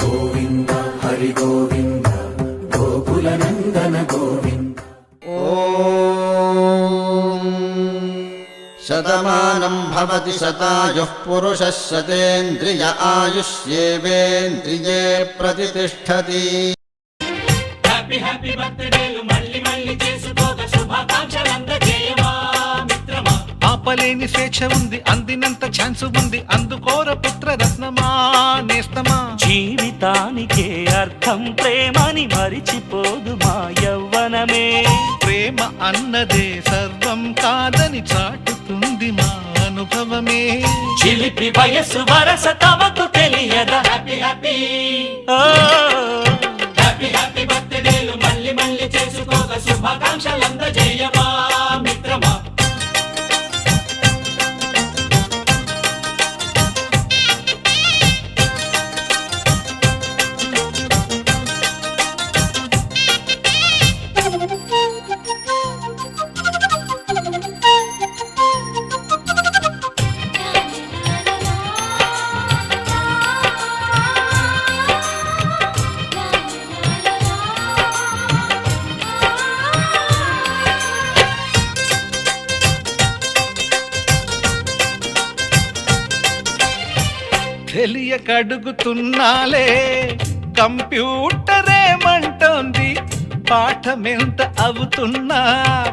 గోవింద హరి గోవింద గోకుల నందన Govinda. Shatamanam Bhavati శతాయుః పురుషः శతేంద్రియ ఆయుష్యేవేంద్రియే ప్రతిష్ఠతి. Happy happy బర్త్డేలు మళ్ళీ మళ్ళీ చేసుకోగా శుభాకాంక్షలందజేయమా మిత్రమా. ఆపలేని స్వేచ్ఛ ఉంది, అందినంత ఛాన్స్ ఉంది, అందుకోర పుత్ర రత్నమా నేస్తమా. జీవితానికే అర్థం ప్రేమని మరిచిపోదు మా యవ్వనమే. ప్రేమ అన్నదే సర్వం కాదని చాటుతుంది మా అనుభవమే. చిలిపి వయస్సు వరస తమకు తెలియదా. హ్యాపీ హ్యాపీ హ్యాపీ హ్యాపీ బర్త్డేలు మళ్ళీ మళ్ళీ చేసుకోగా శుభాకాంక్షలందజేయమా మిత్రమా. తెలియకడుగుతున్నాలే కంప్యూటరేమంటోంది, పాఠమెంత అవుతున్నా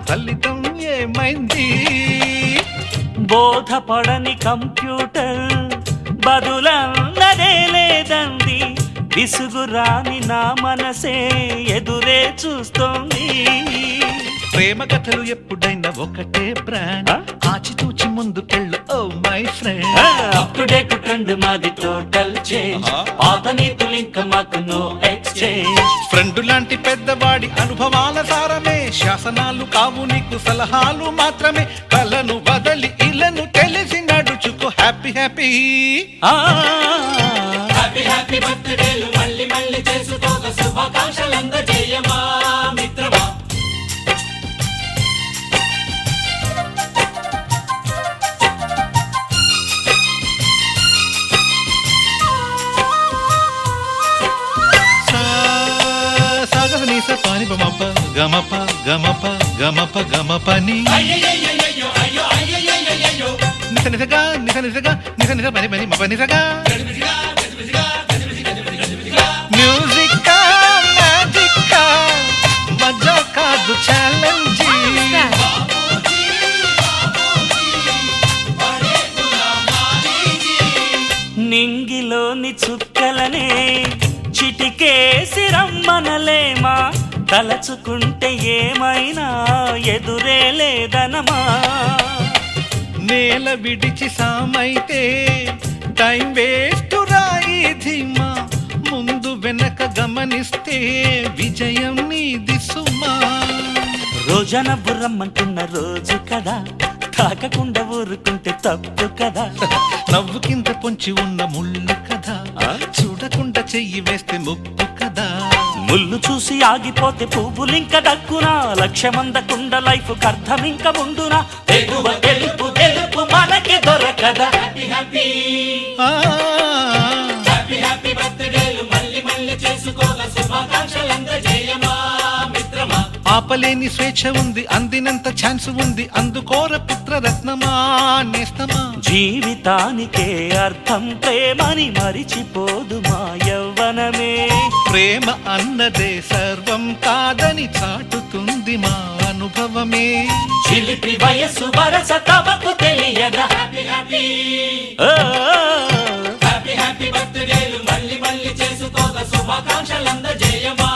ఫలితం ఏమైంది. బోధపడని కంప్యూటర్ బదులన్నదే లేదండి. విసుగురాని నా మనసే ఎదురే చూస్తోంది. ప్రేమ కథలు ఎప్పుడైనా ఒకటే బ్రాండ్, ఆచితూచి ముందుకెళ్ళు oh my friend. Up to date trend మాది టోటల్ చేంజ్, పాత నీతులు ఇంకా మాకు నో ఎక్స్చేంజ్. ఫ్రెండ్ లాంటి పెద్దవాడి అనుభవాల సారమే, శాసనాలు కావు నీకు సలహాలు మాత్రమే. కలను వదలి ఇలను తెలిసి నడుచుకో హ్యాపీ హ్యాపీ. హ్యాపీ హ్యాపీ బర్త్డేలు మళ్ళీ మళ్ళీ చేసుకోగా శుభాకాంక్షలందజేయమా మిత్రమా. పాని బమప గమప గమప గమప గమపని నిస నిసగా నిస నిసగా నిస నిస పని పని మప నిసగా. మ్యూజిక్ మ్యాజిక్ మజా కాదు ఛాలెంజ్. నింగిలోని చుక్కలనే చిటికేసి రమ్మనలేమా. తలచుకుంటే ఏమైనా ఎదురే లేదనమా. నేల విడిచి సామైతే టైం వేస్ట్ రాయి ధీమా. ముందు వెనక గమనిస్తే విజయం నీది సుమా. రోజన బుర్రమ్మంటున్న రోజు కదా, తాకకుండా ఊరుకుంటే తప్పు కదా. నవ్వు కింద పొంచి ఉన్న ముళ్ళు కదా, చూడకుండా చెయ్యి వేస్తే ముప్పు కదా. ముళ్ళు చూసి ఆగిపోతే పువ్వులింక దక్కునా. లక్ష్యమందకుండా లైఫ్ అర్థం ఇంక ముందునా. తెగువ గెలుపు గెలుపు మనకి దొరకదా. హ్యాపీ హ్యాపీ హ్యాపీ హ్యాపీ బర్త్డేలు మళ్ళీ మళ్ళీ చేసుకోగా శుభాకాంక్షలందజేయమా మిత్రమా. ఆపలేని స్వేచ్ఛ ఉంది, అందినంత ఛాన్స్ ఉంది, అందుకోర పుత్ర రత్నమా నేస్తమా. జీవితానికే అర్థం ప్రేమని మరిచిపోదు మా యవ్వనమే. ప్రేమ అన్నదే సర్వం కాదని చాటుతుంది మా అనుభవమే. చిలిపి వయస్సు వరస తమకు తెలియదా. హ్యాపీ హ్యాపీ హ్యాపీ హ్యాపీ బర్త్డేలు మళ్ళీ మళ్ళీ చేసుకోగా శుభాకాంక్షలందజేయమా